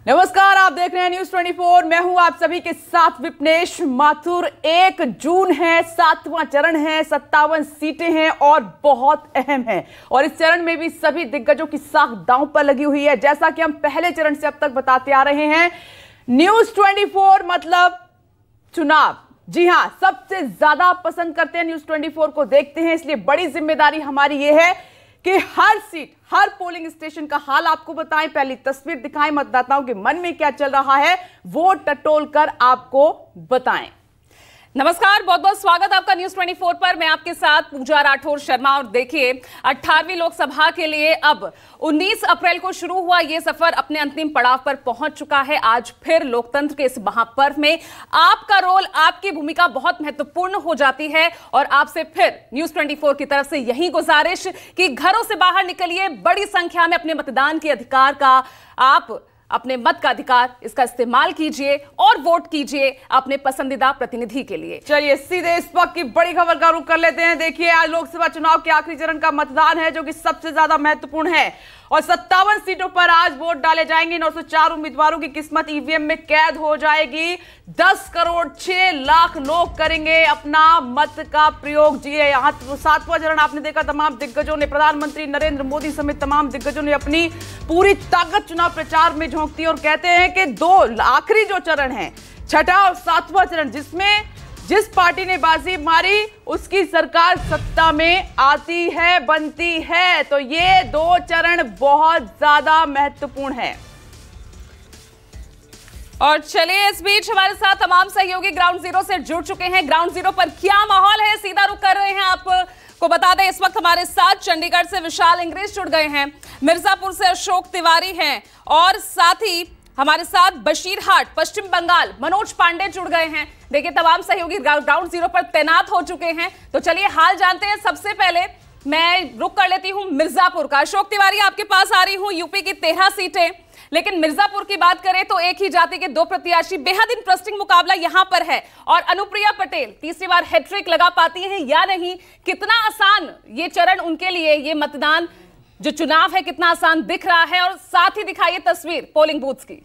नमस्कार, आप देख रहे हैं न्यूज 24। मैं हूं आप सभी के साथ विपनेश माथुर। 1 जून है, 7वां चरण है, 57 सीटें हैं और बहुत अहम है। और इस चरण में भी सभी दिग्गजों की साख दांव पर लगी हुई है। जैसा कि हम पहले चरण से अब तक बताते आ रहे हैं, न्यूज 24 मतलब चुनाव। जी हां, सबसे ज्यादा पसंद करते हैं न्यूज 24 को देखते हैं, इसलिए बड़ी जिम्मेदारी हमारी ये है कि हर सीट, हर पोलिंग स्टेशन का हाल आपको बताएं, पहली तस्वीर दिखाएं, मतदाताओं के मन में क्या चल रहा है वो टटोल कर आपको बताएं। नमस्कार, बहुत बहुत स्वागत आपका न्यूज 24 पर। मैं आपके साथ पूजा राठौर शर्मा। और देखिए, 18वीं लोकसभा के लिए अब 19 अप्रैल को शुरू हुआ ये सफर अपने अंतिम पड़ाव पर पहुंच चुका है। आज फिर लोकतंत्र के इस महापर्व में आपका रोल, आपकी भूमिका बहुत महत्वपूर्ण हो जाती है। और आपसे फिर न्यूज 24 की तरफ से यही गुजारिश कि घरों से बाहर निकलिए, बड़ी संख्या में अपने मतदान के अधिकार का, आप अपने मत का अधिकार, इसका इस्तेमाल कीजिए और वोट कीजिए अपने पसंदीदा प्रतिनिधि के लिए। चलिए सीधे इस वक्त की बड़ी खबर का रुख कर लेते हैं। देखिए, आज लोकसभा चुनाव के आखिरी चरण का मतदान है, जो कि सबसे ज्यादा महत्वपूर्ण है। और 57 सीटों पर आज वोट डाले जाएंगे। 904 उम्मीदवारों की किस्मत ईवीएम में कैद हो जाएगी। 10 करोड़ 6 लाख लोग करेंगे अपना मत का प्रयोग। जी यहाँ 7वां चरण आपने देखा, तमाम दिग्गजों ने, प्रधानमंत्री नरेंद्र मोदी समेत तमाम दिग्गजों ने अपनी पूरी ताकत चुनाव प्रचार में झोंकती और कहते हैं कि दो आखिरी जो चरण है, 6ठा और 7वां चरण, जिसमें जिस पार्टी ने बाजी मारी उसकी सरकार सत्ता में आती है, बनती है। तो ये 2 चरण बहुत ज्यादा महत्वपूर्ण है। और चलिए, इस बीच हमारे साथ तमाम सहयोगी ग्राउंड जीरो से जुड़ चुके हैं। ग्राउंड जीरो पर क्या माहौल है, सीधा रुख कर रहे हैं। आपको बता दें, इस वक्त हमारे साथ चंडीगढ़ से विशाल इंग्रेज जुड़ गए हैं, मिर्जापुर से अशोक तिवारी हैं और साथ ही हमारे साथ बशीरहाट पश्चिम बंगाल मनोज पांडे जुड़ गए हैं। देखिए, तमाम सहयोगी ग्राउंड जीरो पर तैनात हो चुके हैं। तो चलिए हाल जानते हैं। सबसे पहले मैं रुक कर लेती हूं मिर्जापुर का। अशोक तिवारी, आपके पास आ रही हूं। यूपी की 13 सीटें, लेकिन मिर्जापुर की बात करें तो एक ही जाति के 2 प्रत्याशी, बेहद इंटरेस्टिंग मुकाबला यहां पर है। और अनुप्रिया पटेल तीसरी बार हैट्रिक लगा पाती हैं या नहीं, कितना आसान ये चरण उनके लिए, ये मतदान जो चुनाव है कितना आसान दिख रहा है। और साथ ही दिखाइए तस्वीर पोलिंग बूथ्स की।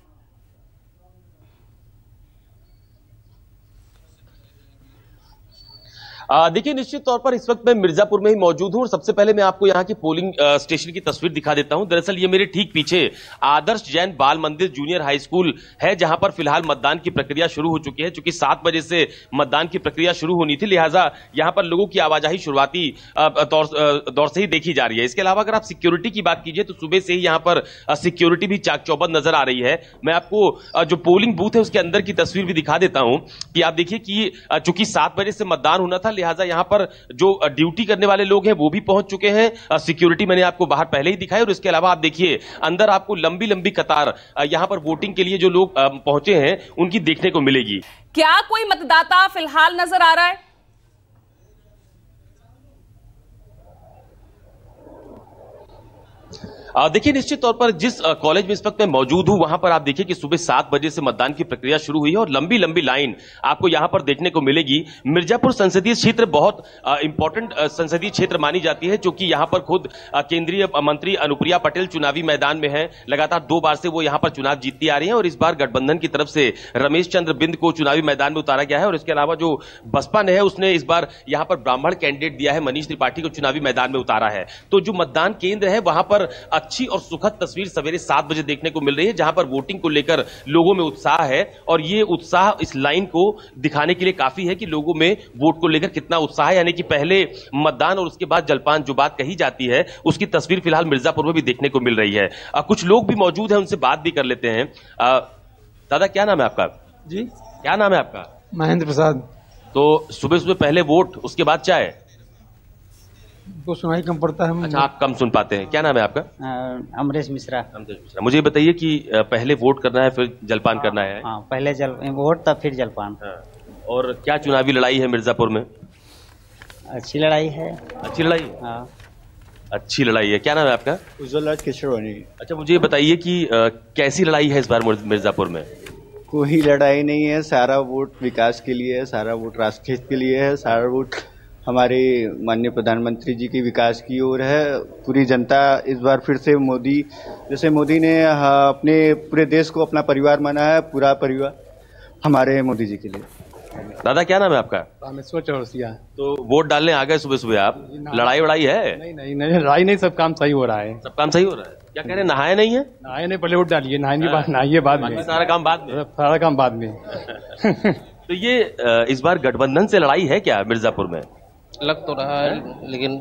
देखिए, निश्चित तौर पर इस वक्त मैं मिर्जापुर में ही मौजूद हूं और सबसे पहले मैं आपको यहां की पोलिंग स्टेशन की तस्वीर दिखा देता हूं। दरअसल ये मेरे ठीक पीछे आदर्श जैन बाल मंदिर जूनियर हाई स्कूल है, जहां पर फिलहाल मतदान की प्रक्रिया शुरू हो चुकी है। चूंकि 7 बजे से मतदान की प्रक्रिया शुरू होनी थी, लिहाजा यहां पर लोगों की आवाजाही शुरुआती दौर से ही देखी जा रही है। इसके अलावा अगर आप सिक्योरिटी की बात कीजिए तो सुबह से ही यहां पर सिक्योरिटी भी चाक चौबंद नजर आ रही है। मैं आपको जो पोलिंग बूथ है उसके अंदर की तस्वीर भी दिखा देता हूं कि आप देखिए कि चूंकि 7 बजे से मतदान होना था, लिहाजा यहां पर जो ड्यूटी करने वाले लोग हैं वो भी पहुंच चुके हैं। सिक्योरिटी मैंने आपको बाहर पहले ही दिखाई। और इसके अलावा आप देखिए, अंदर आपको लंबी लंबी कतार यहां पर वोटिंग के लिए जो लोग पहुंचे हैं उनकी देखने को मिलेगी। क्या कोई मतदाता फिलहाल नजर आ रहा है? देखिए, निश्चित तौर पर जिस कॉलेज में इस वक्त मैं मौजूद हूं वहां पर आप देखिए कि सुबह 7 बजे से मतदान की प्रक्रिया शुरू हुई है और लंबी लंबी लाइन आपको यहां पर देखने को मिलेगी। मिर्जापुर संसदीय क्षेत्र बहुत इंपॉर्टेंट संसदीय क्षेत्र मानी जाती है, क्योंकि यहां पर खुद केंद्रीय मंत्री अनुप्रिया पटेल चुनावी मैदान में है। लगातार 2 बार से वो यहां पर चुनाव जीतती आ रही है और इस बार गठबंधन की तरफ से रमेश चंद्र बिंद को चुनावी मैदान में उतारा गया है। और इसके अलावा जो बसपा ने है उसने इस बार यहां पर ब्राह्मण कैंडिडेट दिया है, मनीष त्रिपाठी को चुनावी मैदान में उतारा है। तो जो मतदान केंद्र है वहां पर अच्छी और सुखद तस्वीर सवेरे 7 बजे देखने को मिल रही है, जहां पर वोटिंग को लेकर लोगों में उत्साह है। और ये उत्साह इस लाइन को दिखाने के लिए काफी है कि लोगों में वोट को लेकर कितना उत्साह है। यानी कि पहले मतदान और उसके बाद जलपान, जो बात कही जाती है, उसकी तस्वीर फिलहाल मिर्जापुर में भी देखने को मिल रही है। कुछ लोग भी मौजूद हैं, उनसे बात भी कर लेते हैं। दादा, क्या नाम है आपका? जी, क्या नाम है आपका? महेंद्र प्रसाद। तो सुबह सुबह पहले वोट, उसके बाद चाय? तो सुनाई कम पड़ता है। अच्छा, आप कम सुन पाते हैं। क्या नाम है आपका? अमरेश मिश्रा। अमरेश मिश्रा, मुझे बताइए कि पहले वोट करना है फिर जलपान करना है? हाँ, पहले वोट तब फिर जलपान। और क्या चुनावी लड़ाई है मिर्जापुर में? अच्छी लड़ाई है। अच्छी लड़ाई है? हाँ, अच्छी लड़ाई है। क्या नाम है आपका? उज्ज्वल राज किशोरवानी। अच्छा, मुझे बताइए कि कैसी लड़ाई है इस बार मिर्जापुर में? कोई लड़ाई नहीं है, सारा वोट विकास के लिए है, सारा वोट राष्ट्र हित के लिए है, सारा वोट हमारे माननीय प्रधानमंत्री जी की विकास की ओर है। पूरी जनता इस बार फिर से मोदी, जैसे मोदी ने अपने पूरे देश को अपना परिवार माना है, पूरा परिवार हमारे मोदी जी के लिए। दादा क्या नाम है आपका? रामेश्वर चौरसिया। तो वोट डालने आ गए सुबह सुबह आप, लड़ाई वड़ाई है? नहीं लड़ाई नहीं, सब काम सही हो रहा है। सब काम सही हो रहा है? क्या कह रहे हैं, नहाए नहीं है? नहाए नहीं, पहले वोट डालिए, नहाएंगे बाद, नहाइए बाद में, सारा काम बाद में। सारा काम बाद में। तो ये इस बार गठबंधन से लड़ाई है क्या मिर्जापुर में? लग तो रहा है, लेकिन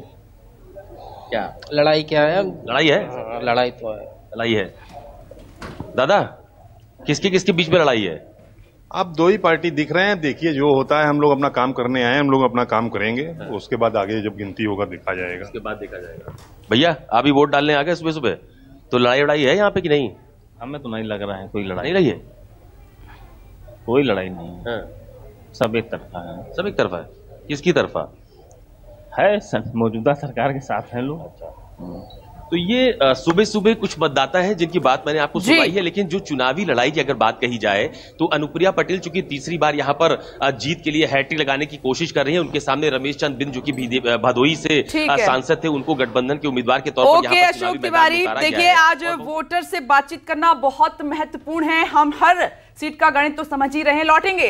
क्या लड़ाई क्या है? लड़ाई है? हाँ, लड़ाई तो है। लड़ाई है। दादा किसके किसके बीच में लड़ाई है? आप दो ही पार्टी दिख रहे हैं, देखिए जो होता है। हम लोग अपना काम करने आए हैं, हम लोग अपना काम करेंगे, उसके बाद आगे जब गिनती होगा देखा जाएगा। उसके बाद देखा जाएगा। भैया आप भी वोट डालने आ गए सुबह सुबह, तो लड़ाई वड़ाई है यहाँ पे कि नहीं? हमें तो नहीं लग रहा है कोई लड़ाई। नहीं रही है? कोई लड़ाई नहीं है, हाँ। सब एक तरफा है। सब एक तरफा है? किसकी तरफा है? मौजूदा सरकार के साथ हैं लोग। तो ये सुबह सुबह कुछ मतदाता है जिनकी बात मैंने आपको सुनाई है, लेकिन जो चुनावी लड़ाई की अगर बात कही जाए तो अनुप्रिया पटेल चूंकि तीसरी बार यहाँ पर जीत के लिए हैट्रिक लगाने की कोशिश कर रही है। उनके सामने रमेश चंद बिंद जो कि भदोई से सांसद थे, उनको गठबंधन के उम्मीदवार के तौर पर ओके अशोक तिवारी, देखिए आज वोटर से बातचीत करना बहुत महत्वपूर्ण है। हम हर सीट का गणित तो समझ ही रहे हैं, लौटेंगे।